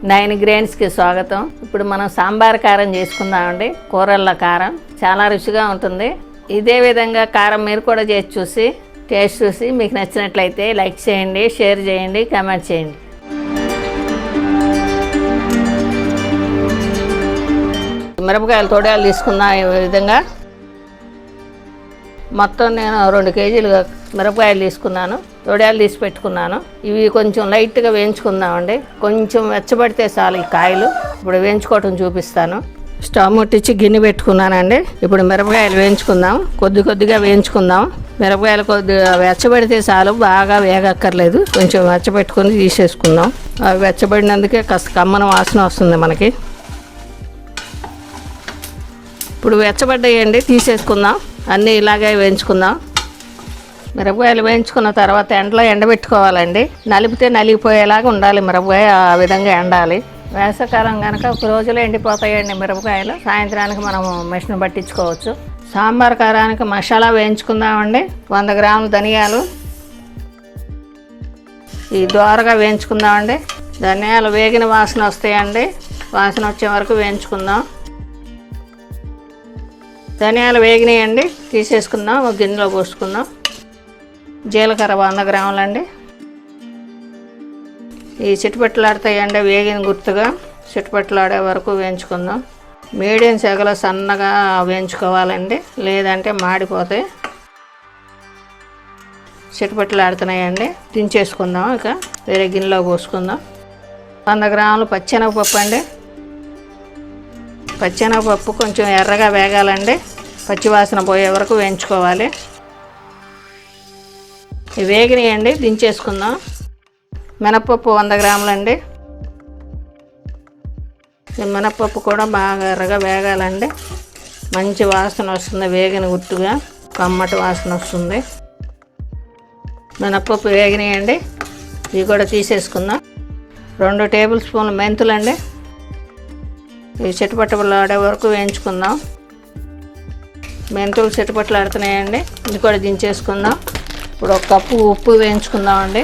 9Grainsకి స్వాగతం. ఇప్పుడు మనం సాంబార్ కారం చేసుకుందామండి. కూరల కారం చాలా రుచిగా ఉంటుంది. ఇదే విధంగా కారం మీరు కూడా చేసి చూసి టేస్ట్ చూసి మీకు నచ్చినట్లయితే లైక్ చేయండి, షేర్ చేయండి, కామెంట్ చేయండి. మిరపకాయలు తొడియాలు తీసుకుందాం. ఈ విధంగా మొత్తం నేను 2 కేజీలు మిరపకాయలు తీసుకున్నాను. తొడియాలు తీసి పెట్టుకున్నాను. ఇవి కొంచెం లైట్గా వేయించుకుందామండి. కొంచెం వెచ్చబడితే చాలు ఈ కాయలు. ఇప్పుడు వేయించుకోవటం చూపిస్తాను. స్టవ్ ముట్టించి గిన్నె పెట్టుకున్నానండి. ఇప్పుడు మిరపకాయలు వేయించుకుందాం. కొద్దిగా వేయించుకుందాం. మిరపకాయలు కొద్దిగా వెచ్చబడితే చాలు, బాగా వేగక్కర్లేదు. కొంచెం వెచ్చబెట్టుకొని తీసేసుకుందాం. అవి వెచ్చబడినందుకే కాస్త కమ్మన వాసన వస్తుంది మనకి. ఇప్పుడు వెచ్చబడ్డాయండి, తీసేసుకుందాం. అన్నీ ఇలాగే వేయించుకుందాం. మిరపకాయలు వేయించుకున్న తర్వాత ఎండలో ఎండబెట్టుకోవాలండి. నలిపితే నలిగిపోయేలాగా ఉండాలి మిరపకాయ, ఆ విధంగా ఎండాలి. వేసవకాలం కనుక ఒక రోజులో ఎండిపోతాయండి మిరపకాయలు. సాయంత్రానికి మనము మిషన్ పట్టించుకోవచ్చు. సాంబార్ కారానికి మసాలా వేయించుకుందామండి. 100 గ్రాములు ధనియాలు ఈ దోరగా వేయించుకుందామండి. ధనియాలు వేగిన వాసన వస్తాయండి. వాసన వచ్చే వరకు వేయించుకుందాం. ధనియాలు వేగినాయండి, తీసేసుకుందాం. ఒక గిన్నెలో పోసుకుందాం. జీలకర్ర 100 గ్రాములండి. ఈ చిట్టుపెట్టలాడతాయండి, వేగిన గుర్తుగా చిట్టుపెట్టలాడే వరకు వేయించుకుందాం. మీడియం సెగలో సన్నగా వేయించుకోవాలండి, లేదంటే మాడిపోతాయి. చిట్టుపెట్టలాడుతున్నాయండి, దించేసుకుందాం. ఇక వేరే గిన్నెలో పోసుకుందాం. 100 గ్రాములు పచ్చెనగపప్పు అండి. పచ్చెనగపప్పు కొంచెం ఎర్రగా వేగాలండి. పచ్చివాసన పోయే వరకు వేయించుకోవాలి. ఇవి వేగినాయండి, దించేసుకుందాం. మినపప్పు 100 గ్రాములండి. మినపప్పు కూడా బాగా ఎర్రగా వేగాలండి. మంచి వాసన వస్తుంది, వేగిన గుర్తుగా కమ్మటి వాసన వస్తుంది. మినపప్పు వేగినాయండి, ఇవి కూడా తీసేసుకుందాం. 2 టేబుల్ స్పూన్లు మెంతులండి. ఇవి చిట్టుపట్టలాడే వరకు వేయించుకుందాం. మెంతులు చిట్టుపట్టలాడుతున్నాయండి, ఇది కూడా దించేసుకుందాం. ఇప్పుడు 1 కప్పు ఉప్పు వేయించుకుందామండి.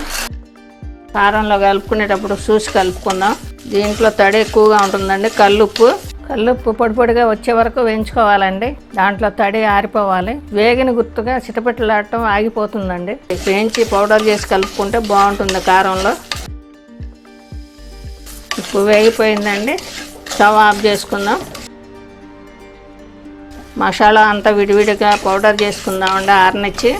కారంలో కలుపుకునేటప్పుడు చూసి కలుపుకుందాం. దీంట్లో తడి ఎక్కువగా ఉంటుందండి. కల్లుప్పు పొడి పొడిగా వచ్చే వరకు వేయించుకోవాలండి. దాంట్లో తడి ఆరిపోవాలి. వేగిన గుర్తుగా చిట్టపెట్టలాడటం ఆగిపోతుందండి. వేయించి పౌడర్ చేసి కలుపుకుంటే బాగుంటుంది కారంలో. ఉప్పు వేగిపోయిందండి, స్టవ్ ఆఫ్ చేసుకుందాం. మసాలా అంతా విడివిడిగా పౌడర్ చేసుకుందామండి. ఆరనిచ్చి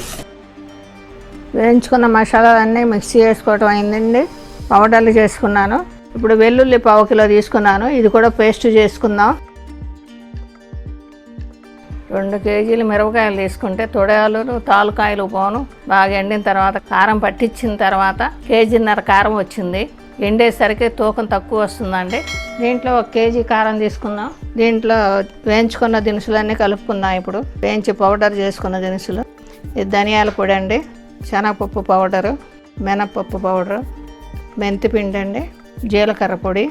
వేయించుకున్న మసాలాలన్నీ మిక్సీ చేసుకోవటం అయిందండి. పౌడర్లు చేసుకున్నాను. ఇప్పుడు వెల్లుల్లి 1/2 కిలో తీసుకున్నాను, ఇది కూడా పేస్ట్ చేసుకుందాం. 2 కేజీలు మిరపకాయలు తీసుకుంటే తొడయాలు తాలుకాయలు పోను బాగా ఎండిన తర్వాత కారం పట్టించిన తర్వాత 1.5 కేజీ కారం వచ్చింది. ఎండేసరికి తూకం తక్కువ వస్తుందండి. దీంట్లో 1 కేజీ కారం తీసుకుందాం. దీంట్లో వేయించుకున్న దినుసులన్నీ కలుపుకుందాం. ఇప్పుడు వేయించి పౌడర్ చేసుకున్న దినుసులు. ఇది ధనియాల పొడి అండి, శనగపప్పు పౌడరు, మినపప్పు పౌడరు, మెంతిపిండి అండి, జీలకర్ర పొడి,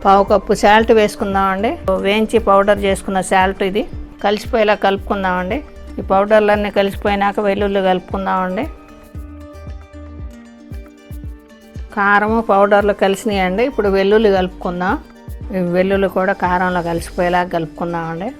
1/2 కప్పు సాల్ట్ వేసుకుందామండి. వేయించి పౌడర్ చేసుకున్న సాల్ట్ ఇది కలిసిపోయేలా కలుపుకుందామండి. ఈ పౌడర్లన్నీ కలిసిపోయినాక వెల్లుల్లి కలుపుకుందామండి. కారము పౌడర్లు కలిసినాయండి. ఇప్పుడు వెల్లుల్లి కలుపుకుందాం. వెల్లుల్లి కూడా కారంలో కలిసిపోయేలా కలుపుకుందామండి.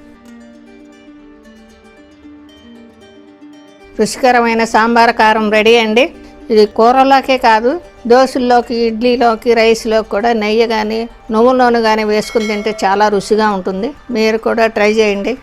రుచికరమైన సాంబార్ కారం రెడీ అండి. ఇది కూరలోకే కాదు, దోశల్లోకి, ఇడ్లీలోకి, రైస్లోకి కూడా నెయ్యి కానీ నువ్వుల నూనె కానీ వేసుకుని తింటే చాలా రుచిగా ఉంటుంది. మీరు కూడా ట్రై చేయండి.